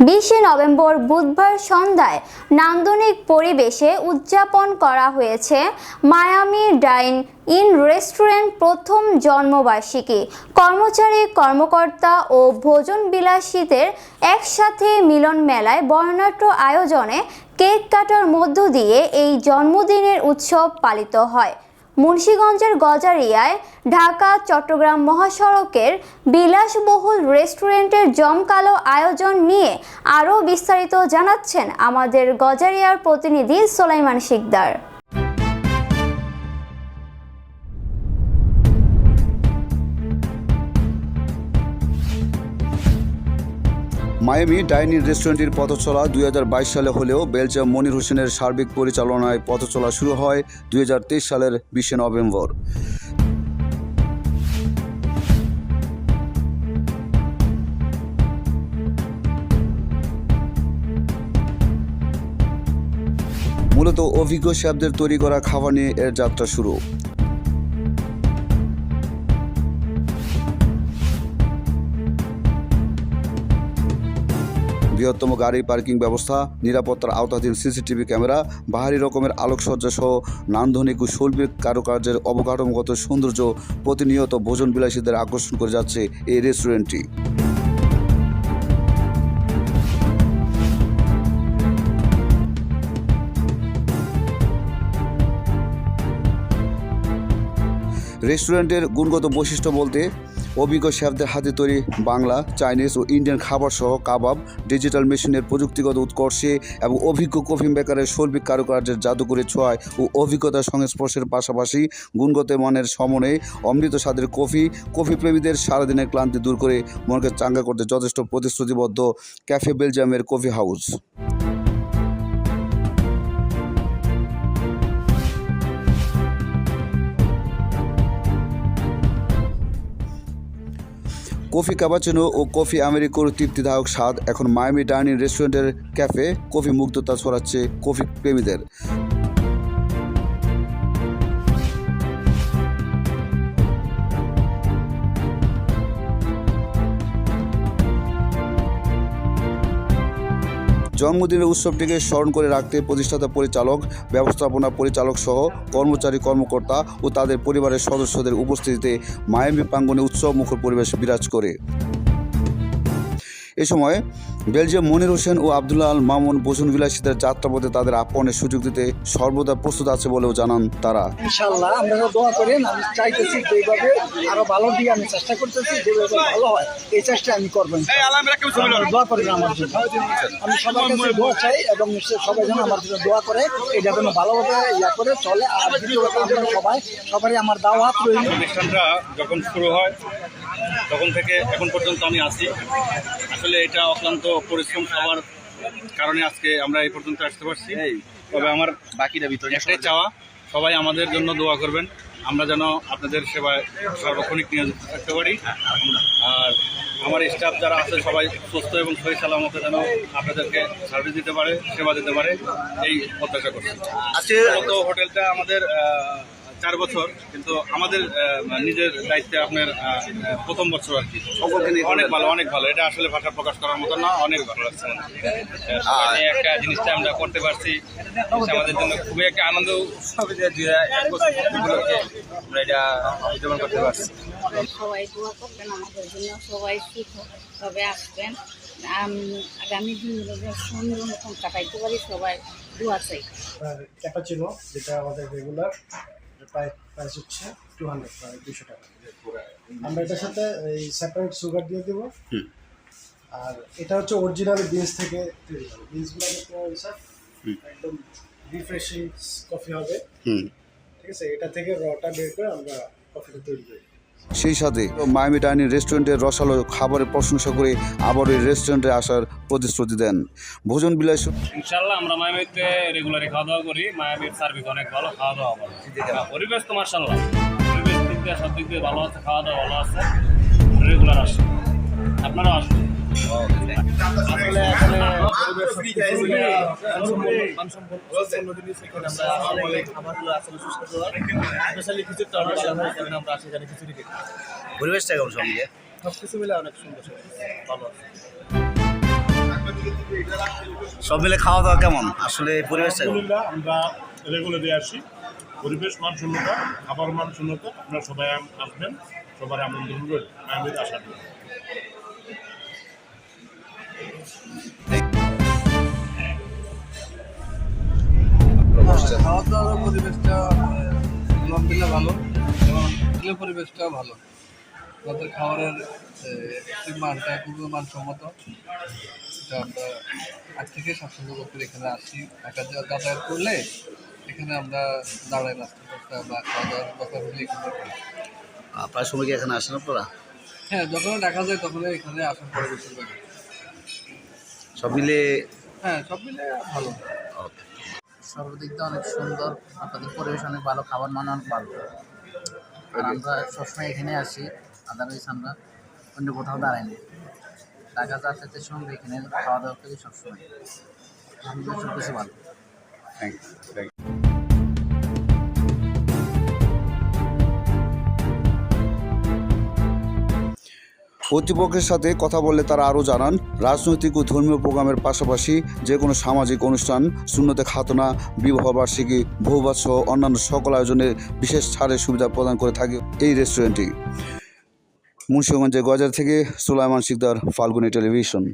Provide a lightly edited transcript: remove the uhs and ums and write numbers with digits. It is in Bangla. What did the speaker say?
20 নভেম্বর বুধবার সন্ধ্যায় নান্দনিক পরিবেশে উদযাপন করা হয়েছে মায়ামি ডাইন ইন রেস্টুরেন্ট প্রথম জন্মবার্ষিকী। কর্মচারী, কর্মকর্তা ও ভোজন বিলাসীদের একসাথে মিলন মেলায় বর্ণাঢ্য আয়োজনে কেক কাটার মধ্য দিয়ে এই জন্মদিনের উৎসব পালিত হয়। মুন্সিগঞ্জের গজারিয়ায় ঢাকা-চট্টগ্রাম মহাসড়কের বিলাসবহুল রেস্টুরেন্টের জমকালো আয়োজন নিয়ে আরও বিস্তারিত জানাচ্ছেন আমাদের গজারিয়ার প্রতিনিধি সোলাইমান শিকদার। মায়ামি ডাইনিং রেস্টুরেন্টের পথচলা 2022 সালে হলেও বেলজিয়াম মনির হোসেনের সার্বিক পরিচালনায় পথচলা শুরু হয় 2023 সালের 20 নভেম্বর। মূলত অভিজ্ঞ শেফদের তৈরি করা খাবার নিয়ে এর যাত্রা শুরু। বৃহত্তম গাড়ি পার্কিং ব্যবস্থা, নিরাপত্তার আওতাধীন সিসিটিভি ক্যামেরা, বাহারি রকমের আলোকসজ্জা সহ নান্দনিক ও শৈল্পিক কারুকার্যের অবকাঠামোগত সৌন্দর্য প্রতিনিয়ত ভোজন বিলাসীদের আকর্ষণ করে যাচ্ছে এই রেস্টুরেন্টটি। রেস্টুরেন্টের গুণগত বৈশিষ্ট্য বলতে অভিজ্ঞ শেফদের হাতে তৈরি বাংলা, চাইনিজ ও ইন্ডিয়ান খাবার সহ কাবাব, ডিজিটাল মেশিনের প্রযুক্তিগত উৎকর্ষে এবং অভিজ্ঞ কফি মেকারের শৈল্পিক কারুকার্যের জাদুকরী ছোঁয়ায় ও অভিজ্ঞতার সংস্পর্শের পাশাপাশি গুণগত মানের সমন্বয়ে অমৃত স্বাদের কফি প্রেমীদের সারাদিনের ক্লান্তি দূর করে মনকে চাঙ্গা করতে যথেষ্ট প্রতিশ্রুতিবদ্ধ ক্যাফে বেলজিয়ামের কফি হাউস। কফি ক্যাপাচিনো ও কফি আমেরিকার তৃপ্তিদায়ক স্বাদ এখন মায়ামি ডাইনিং রেস্টুরেন্টের ক্যাফে কফি মুগ্ধতা ছড়াচ্ছে কফি প্রেমীদের। জন্মদিনের উৎসবটিকে স্মরণ করে রাখতে প্রতিষ্ঠাতা পরিচালক, ব্যবস্থাপনা পরিচালক সহ কর্মচারী, কর্মকর্তা ও তাদের পরিবারের সদস্যদের উপস্থিতিতে মায়ামি প্রাঙ্গণে উৎসব মুখর পরিবেশ বিরাজ করে। এ সময় বেলজিয়াম মনির হোসেন ও আব্দুল্লাহ আল মামুন ভোজন বিলাসীদের যাত্রাপথে তাদের আপ্যায়নের সুযোগ দিতে সর্বদা প্রস্তুত আছে বলেও জানান তারা। ইনশাআল্লাহ আপনারা দোয়া করেন, আমি চাইতেছি যেভাবে আরো ভালো দিয়ে আমি চেষ্টা করতেছি, যেভাবে ভালো হয় এই চেষ্টা আমি করবো। দোয়া করেন আমার জন্য, আমি সবার কাছে দোয়া চাই এবং সবাই যেন আমার জন্য দোয়া করে, এটা যেন ভালোভাবে করে চলে। আর আমরা সবাই আমার দাওয়াত রইল। অনুষ্ঠানটা যখন শুরু হয় তখন থেকে এখন পর্যন্ত আমি আছি। আসলে এটা অক্লান্ত পরিশ্রম হওয়ার কারণে আজকে আমরা এই পর্যন্ত আসতে পারছি। তবে আমার বাকিটা ভিতরে একটাই চাওয়া, সবাই আমাদের জন্য দোয়া করবেন, আমরা যেন আপনাদের সেবায় সার্বক্ষণিক নিয়োজিত থাকতে পারি। আর আমার স্টাফ যারা আছে সবাই সুস্থ এবং সহি সালামতে যেন আপনাদেরকে সার্ভিস দিতে পারে, সেবা দিতে পারে, এই প্রত্যাশা করছি। আজকে তো হোটেলটা আমাদের 4 বছর, কিন্তু আমাদের নিজের দায়িত্বে আপনার প্রথম বছর আর কি। অনেক ভালো। এটা আসলে ভাষা প্রকাশ করার মতো না, অনেক ভালো লাগছে। একটা জিনিসটা আমরা করতে পারছি, আমাদের জন্য খুবই একটা আনন্দ উৎসবে আমরা এটা উদযাপন করতে পারছি। সবাই দোয়া করবেন আমাদের জন্য, সবাই সুস্থভাবে আসবেন, আগামী দিনগুলো সুন্দর মতন কাটাইতে পারি, সবাই দোয়া চাই। ক্যাপাচিনো যেটা আমাদের রেগুলার প্রাইস হচ্ছে 200 টাকা। আমরা এটার সাথে এই সেপারেট সুগার দিয়ে দেবো। আর এটা হচ্ছে অরিজিনাল বিনস থেকে তৈরি হবে, বিনসগুলো একদম রিফ্রেশিং কফি হবে। ঠিক আছে, এটা থেকে রটা বের করে আমরা কফিটা তৈরি করি। সেই সাথে মায়ামি ডাইনিং রেস্টুরেন্টের রসালো খাবারের প্রশংসা করে আবার এই রেস্টুরেন্টে আসার প্রতিশ্রুতি দেন ভোজন বিলাসী। ইনশাআল্লাহ আমরা মায়ামিতে রেগুলারই খাওয়া দাওয়া করি। মায়ামির সার্ভিস অনেক ভালো, খাওয়া দাওয়া ভালো, পরিবেশ তো মাশাআল্লাহ, পরিবেশ দিক দিয়ে সব দিক দিয়ে ভালো আছে, খাওয়া দাওয়া ভালো আছে। রেগুলার আসুন, আপনারাও আসুন। আসলে এখানে পরিবেশটা কেমন? সব সব কিছু মিলে অনেক সুন্দর, ভালো আছে। সব মিলে খাওয়া দাওয়া কেমন আসলে এই পরিবেশটা আলহামদুলিল্লাহ আমরা রেগুলারলি আসি। পরিবেশ মানশূন্যতা, খাবার মানশূন্যতা, আপনারা সবাই আসবেন, সবার আমন্ত্রণ রইল মায়ামিতে আসার জন্য। খাওয়া দাওয়ার পরিবেশটা আলহামদুলিল্লাহ ভালো এবং হোটেলের পরিবেশটাও ভালো। আমাদের খাবারের মানটা খুবই মানসম্মত। এটা আমরা আজ থেকে স্বাচ্ছন্দ্য করতে এখানে আসি। ঢাকা যাতায়াত করলে এখানে আমরা দাঁড়ায় নাস্তা করতে বা খাওয়া দাওয়ার কথা হলে এখানে করি। প্রায় সময় কি এখানে আসেন আপনারা? হ্যাঁ, যখন দেখা যায় তখন এখানে আসার পরে বেশিরভাগ। সব মিলে হ্যাঁ, সব মিলে ভালো। সর্বদিক দিয়ে অনেক সুন্দর, আপনাদের পরিবেশ অনেক ভালো, খাবার মান অনেক ভালো। আর আমরা সবসময় এখানে আসি, আদারওয়াইজ আমরা অন্য কোথাও দাঁড়াই না। ঢাকা যাতায়াতের সঙ্গে এখানে খাওয়া দাওয়া করি সবসময়। আমাদের সব কিছু ভালো। Thank you. কর্তৃপক্ষের সাথে কথা বললে তারা আরও জানান, রাজনৈতিক ও ধর্মীয় প্রোগ্রামের পাশাপাশি যে কোনো সামাজিক অনুষ্ঠান, সুন্নতে খাতনা, বিবাহবার্ষিকী, বহুবাদ সহ অন্যান্য সকল আয়োজনে বিশেষ ছাড়ের সুবিধা প্রদান করে থাকে এই রেস্টুরেন্টটি। মুন্সিগঞ্জের গজার থেকে সুলাইমান শিকদার, ফাল্গুনী টেলিভিশন।